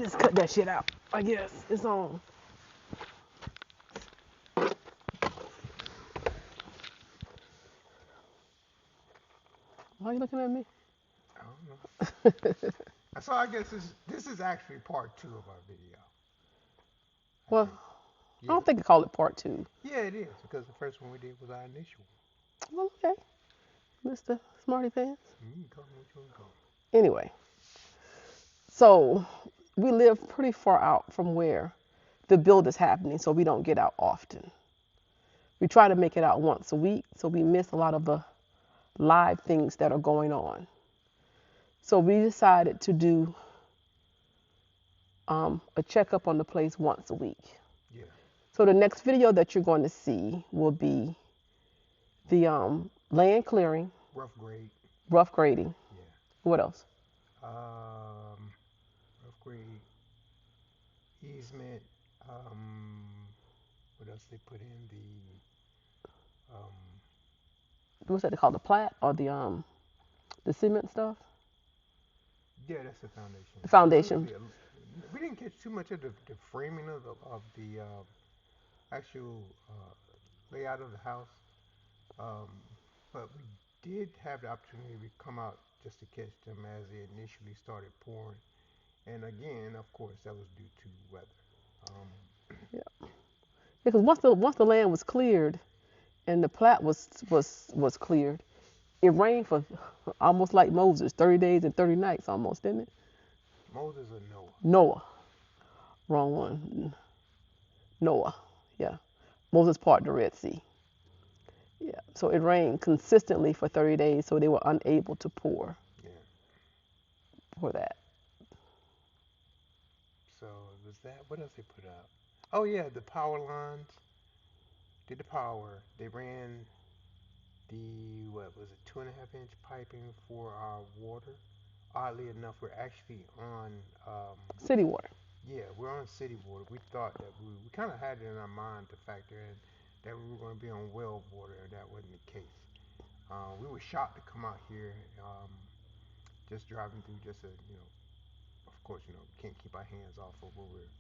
just cut that shit out. I guess it's on. Why are you looking at me? I don't know. So I guess this is actually part two of our video. I Well, think. I Yeah. don't think I call it part two. Yeah, it is because the first one we did was our initial Well, okay, Mr. Smarty Pants. one. You can call me what you want to call Anyway, so we live pretty far out from where the build is happening, so we don't get out often. We try to make it out once a week, so we miss a lot of the live things that are going on. So we decided to do a checkup on the place once a week. me. Yeah. So the next video that you're going to see will be the land clearing, Rough grade. rough grading. Yeah. What else? Rough grade. Easement. What else they put in um, What's that called? The plat or the cement stuff? yeah, that's the foundation. The It was foundation. we didn't catch too much of the framing of the actual layout of the house, um, but we did have the opportunity to come out just to catch them as they initially started pouring. And again, of course, that was due to weather. Um, Yeah. Because once the land was cleared and the plat was cleared, it rained for almost like Moses, 30 days and 30 nights almost, didn't it? Moses or Noah? Noah. Wrong one. Noah. Yeah. Moses parted the Red Sea. Yeah. So it rained consistently for 30 days, so they were unable to Yeah. pour that. So was that? What else they put out? Oh yeah, the power lines. Did the power? They ran the what was it 2.5 inch piping for our water. Oddly enough, we're actually on City water. yeah, we're on city water. We thought that we kind of had it in our mind to factor in that we were going to be on well water, and that wasn't the case. We were shocked to come out here, just driving through, just a of course, we can't keep our hands off of where we're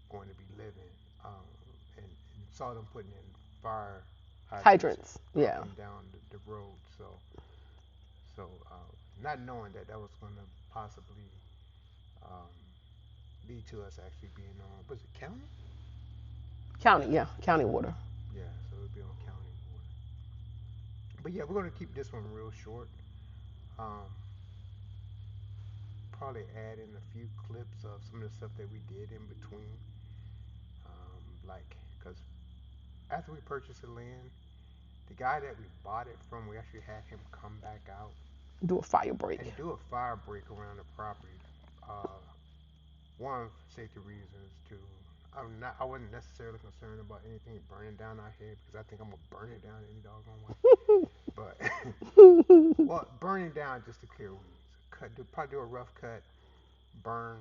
going to be living, and saw them putting in fire hydrants Hydrants. up Yeah. and down the road. So not knowing that that was going to possibly um, lead to us actually being on, was it county? County. Yeah. County water. Yeah, so it would be on county water. But yeah, we're going to keep this one real short. Um, Probably add in a few clips of some of the stuff that we did in between. Like, because after we purchased the land, the guy that we bought it from, we actually had him come back out Do a fire break. and do a fire break around the property. Uh, One, for safety reasons. Two, I wasn't necessarily concerned about anything burning down our head because I think I'm gonna burn it down any doggone way. But well, burning down just to clear weeds. Probably do a rough cut, burn,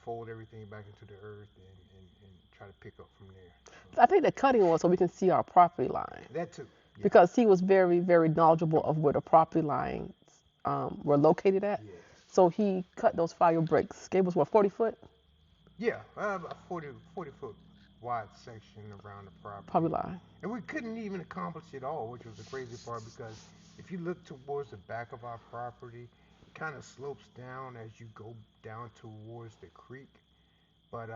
fold everything back into the earth, and try to pick up from there. I think the cutting was so we can see our property line That too. Yeah. because he was very, very knowledgeable of where the property lines were located at. Yeah. So he cut those fire breaks. Gave us what, 40 foot Yeah. A 40 foot wide section around the property. property line. And we couldn't even accomplish it all, which was the crazy part because if you look towards the back of our property, it kind of slopes down as you go down towards the creek. But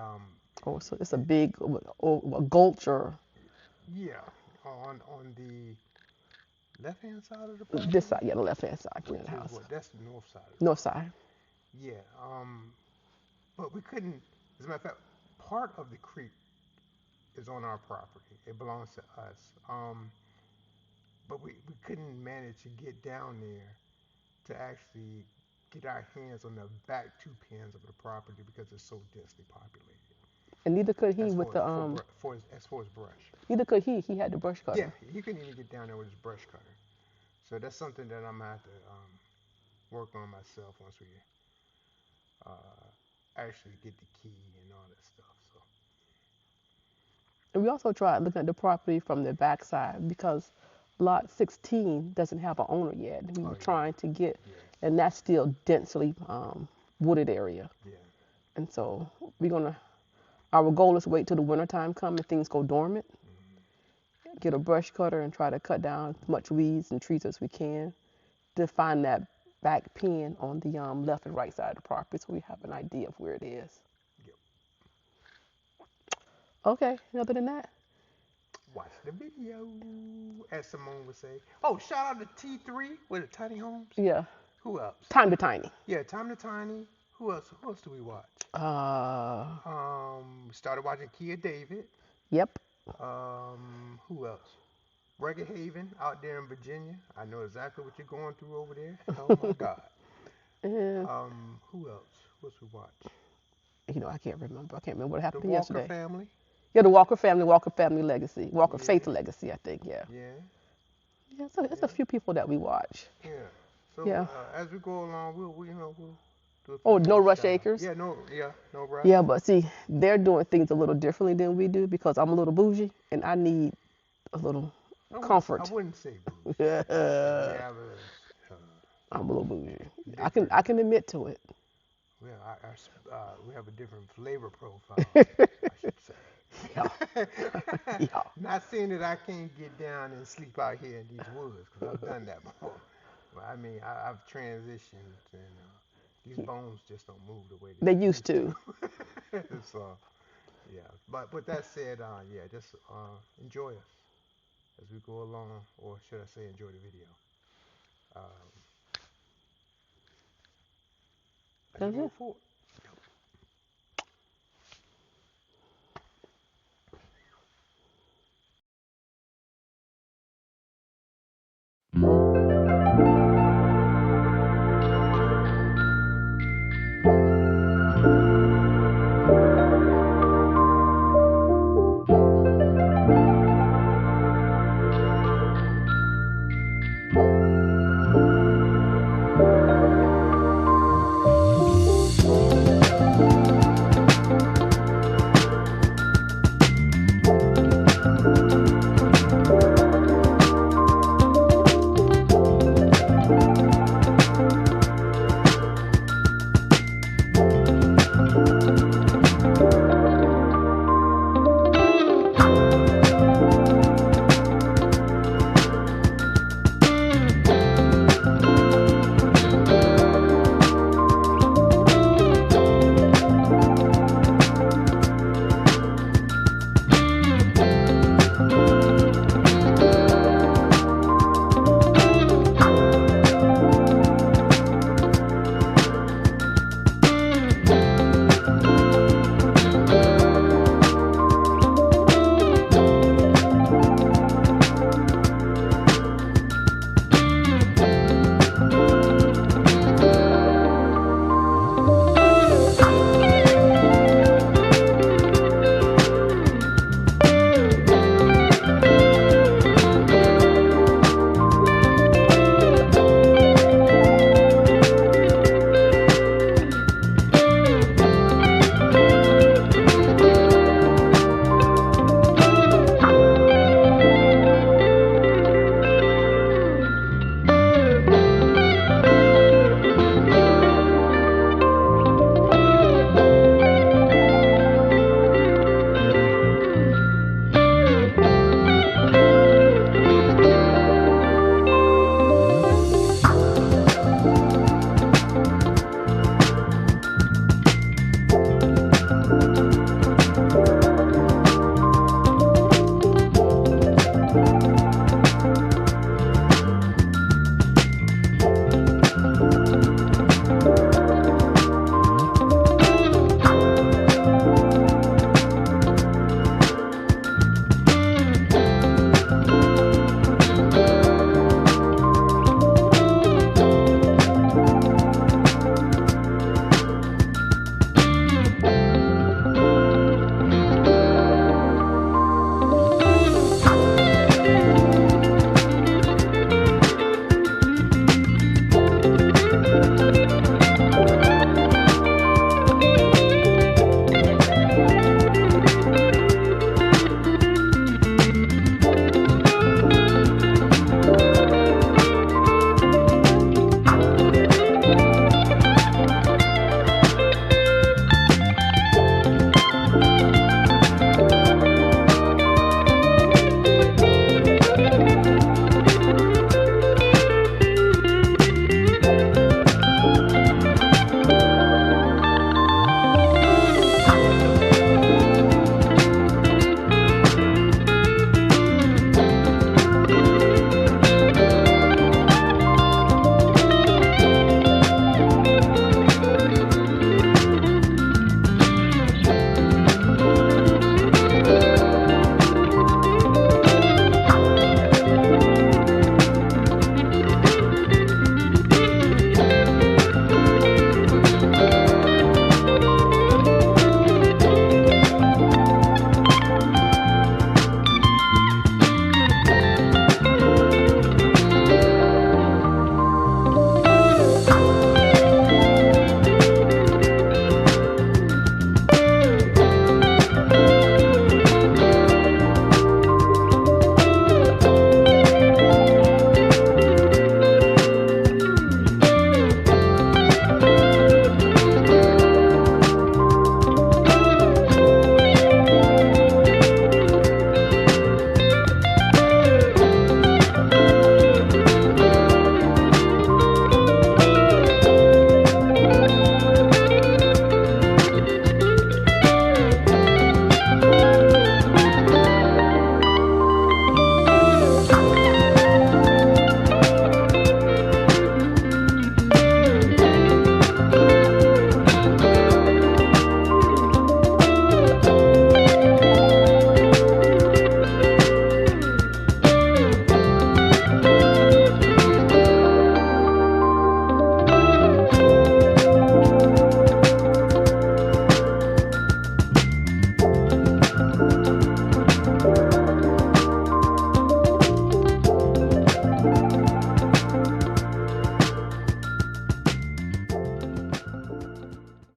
Oh, so it's a big a gulch or yeah, on the left hand side of the this property, side, yeah, the left hand side, which near the is house, what that's the north side of the north property. side. Yeah. But we couldn't. As a matter of fact, part of the creek is on our property. It belongs to us. But we couldn't manage to get down there to actually get our hands on the back two pins of the property because it's so densely populated. And neither could he As with far as the as far as brush, neither could he. He had the brush yeah, cutter. he couldn't even get down there with his brush cutter. So that's something that I'm gonna have to work on myself once we uh, actually get the key and all that stuff. So And we also tried looking at the property from the backside because lot 16 doesn't have an owner yet. We oh were yeah, trying to get, yeah, and that's still densely wooded area. yeah. And so we're gonna. Our goal is to wait till the wintertime come and things go dormant. Mm-hmm. Get a brush cutter and try to cut down as much weeds and trees as we can to find that back pen on the left and right side of the property so we have an idea of where it is. Yep. Okay, other than that, Watch the video, as Simone would say. Oh, shout out to T3 with the Tiny Homes. yeah, Who else? time to tiny. Yeah, Time to Tiny. Who else? Who else do we watch? Uh, We started watching Kia David. yep. Who else? Rugged Haven out there in Virginia. I know exactly what you're going through over there. Oh my God. And Who else? Who else we watch? I can't remember. I can't remember what The happened Walker yesterday. family. Yeah, the Walker family legacy, Walker Yeah, faith legacy. I think. Yeah. yeah, Yeah, so it's a yeah, few people that we watch. yeah. So Yeah. as we go along, we'll do a Oh, few no more rush shout outs. acres. Yeah, no rush. Yeah, but see, they're doing things a little differently than we do because I'm a little bougie and I need a little I comfort. wouldn't say booze. I'm We have a little bougie. different. I can admit to it. We have a different flavor profile, I should Yeah. say. Yeah. Not saying that I can't get down and sleep out here in these woods, because I've done that before. But I mean, I've transitioned, and these bones just don't move the way They they used used to. to. So, yeah. But with that said, yeah, just enjoy us as we go along, or should I say, enjoy the video. Um, as we That's move it. forward.